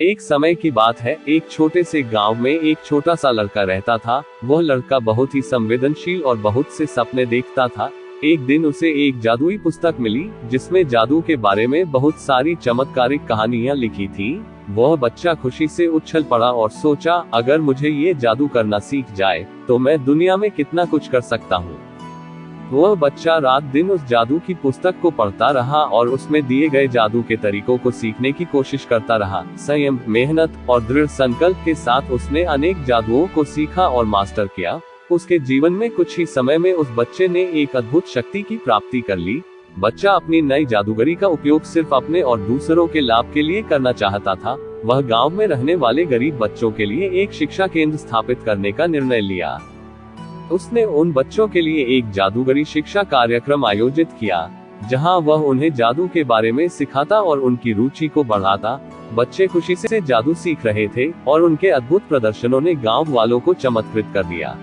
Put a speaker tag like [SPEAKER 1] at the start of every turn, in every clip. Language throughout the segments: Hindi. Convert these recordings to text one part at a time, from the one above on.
[SPEAKER 1] एक समय की बात है, एक छोटे से गांव में एक छोटा सा लड़का रहता था। वह लड़का बहुत ही संवेदनशील और बहुत से सपने देखता था। एक दिन उसे एक जादुई पुस्तक मिली, जिसमें जादू के बारे में बहुत सारी चमत्कारिक कहानियां लिखी थी। वह बच्चा खुशी से उछल पड़ा और सोचा, अगर मुझे ये जादू करना सीख जाए, तो मैं दुनिया में कितना कुछ कर सकता हूँ। वह बच्चा रात दिन उस जादू की पुस्तक को पढ़ता रहा और उसमें दिए गए जादू के तरीकों को सीखने की कोशिश करता रहा। संयम, मेहनत और दृढ़ संकल्प के साथ उसने अनेक जादुओं को सीखा और मास्टर किया। उसके जीवन में कुछ ही समय में उस बच्चे ने एक अद्भुत शक्ति की प्राप्ति कर ली। बच्चा अपनी नई जादूगरी का उपयोग सिर्फ अपने और दूसरों के लाभ के लिए करना चाहता था। वह गाँव में रहने वाले गरीब बच्चों के लिए एक शिक्षा केंद्र स्थापित करने का निर्णय लिया। उसने उन बच्चों के लिए एक जादूगरी शिक्षा कार्यक्रम आयोजित किया, जहां वह उन्हें जादू के बारे में सिखाता और उनकी रुचि को बढ़ाता। बच्चे खुशी से जादू सीख रहे थे और उनके अद्भुत प्रदर्शनों ने गांव वालों को चमत्कृत कर दिया।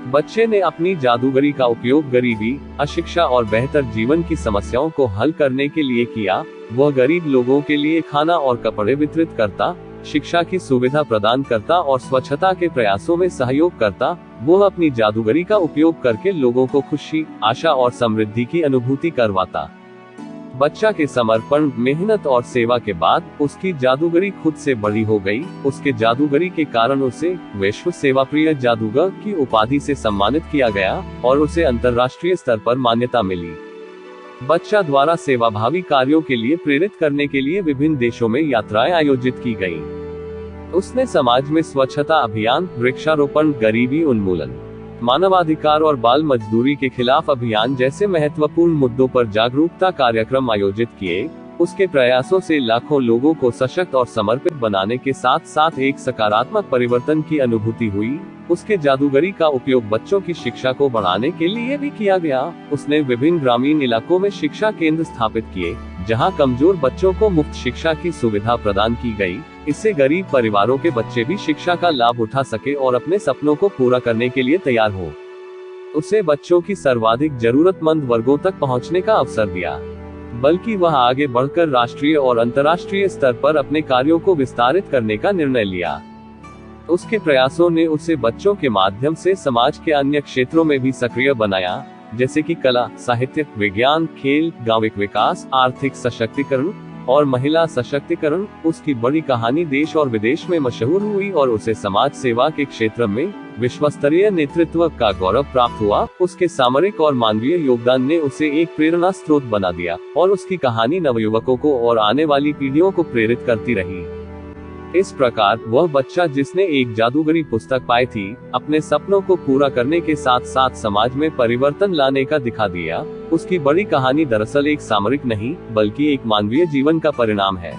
[SPEAKER 1] बच्चे ने अपनी जादूगरी का उपयोग गरीबी, अशिक्षा और बेहतर जीवन की समस्याओं को हल करने के लिए किया। वह गरीब लोगों के लिए खाना और कपड़े वितरित करता, शिक्षा की सुविधा प्रदान करता और स्वच्छता के प्रयासों में सहयोग करता। वह अपनी जादूगरी का उपयोग करके लोगों को खुशी, आशा और समृद्धि की अनुभूति करवाता। बच्चा के समर्पण, मेहनत और सेवा के बाद उसकी जादूगरी खुद से बड़ी हो गई। उसके जादूगरी के कारण उसे विश्व सेवा प्रिय जादूगर की उपाधि से सम्मानित किया गया और उसे अंतर्राष्ट्रीय स्तर पर मान्यता मिली। बच्चा द्वारा सेवाभावी कार्यों के लिए प्रेरित करने के लिए विभिन्न देशों में यात्राएं आयोजित की गईं। उसने समाज में स्वच्छता अभियान, वृक्षारोपण, गरीबी उन्मूलन, मानवाधिकार और बाल मजदूरी के खिलाफ अभियान जैसे महत्वपूर्ण मुद्दों पर जागरूकता कार्यक्रम आयोजित किए। उसके प्रयासों से लाखों लोगों को सशक्त और समर्पित बनाने के साथ साथ एक सकारात्मक परिवर्तन की अनुभूति हुई। उसके जादूगरी का उपयोग बच्चों की शिक्षा को बढ़ाने के लिए भी किया गया। उसने विभिन्न ग्रामीण इलाकों में शिक्षा केंद्र स्थापित किए, जहां कमजोर बच्चों को मुफ्त शिक्षा की सुविधा प्रदान की गई। इससे गरीब परिवारों के बच्चे भी शिक्षा का लाभ उठा सके और अपने सपनों को पूरा करने के लिए तैयार हो। उसे बच्चों की सर्वाधिक जरूरतमंद वर्गों तक पहुंचने का अवसर दिया, बल्कि वह आगे बढ़कर राष्ट्रीय और अंतर्राष्ट्रीय स्तर पर अपने कार्यों को विस्तारित करने का निर्णय लिया। उसके प्रयासों ने उसे बच्चों के माध्यम से समाज के अन्य क्षेत्रों में भी सक्रिय बनाया, जैसे कि कला, साहित्य, विज्ञान, खेल, गांविक विकास, आर्थिक सशक्तिकरण और महिला सशक्तिकरण। उसकी बड़ी कहानी देश और विदेश में मशहूर हुई और उसे समाज सेवा के क्षेत्र में विश्वस्तरीय नेतृत्व का गौरव प्राप्त हुआ। उसके सामरिक और मानवीय योगदान ने उसे एक प्रेरणा स्रोत बना दिया और उसकी कहानी नवयुवकों को और आने वाली पीढ़ियों को प्रेरित करती रही। इस प्रकार वह बच्चा जिसने एक जादूगरी पुस्तक पाई थी, अपने सपनों को पूरा करने के साथ साथ समाज में परिवर्तन लाने का दिखा दिया। उसकी बड़ी कहानी दरअसल एक सामरिक नहीं, बल्कि एक मानवीय जीवन का परिणाम है।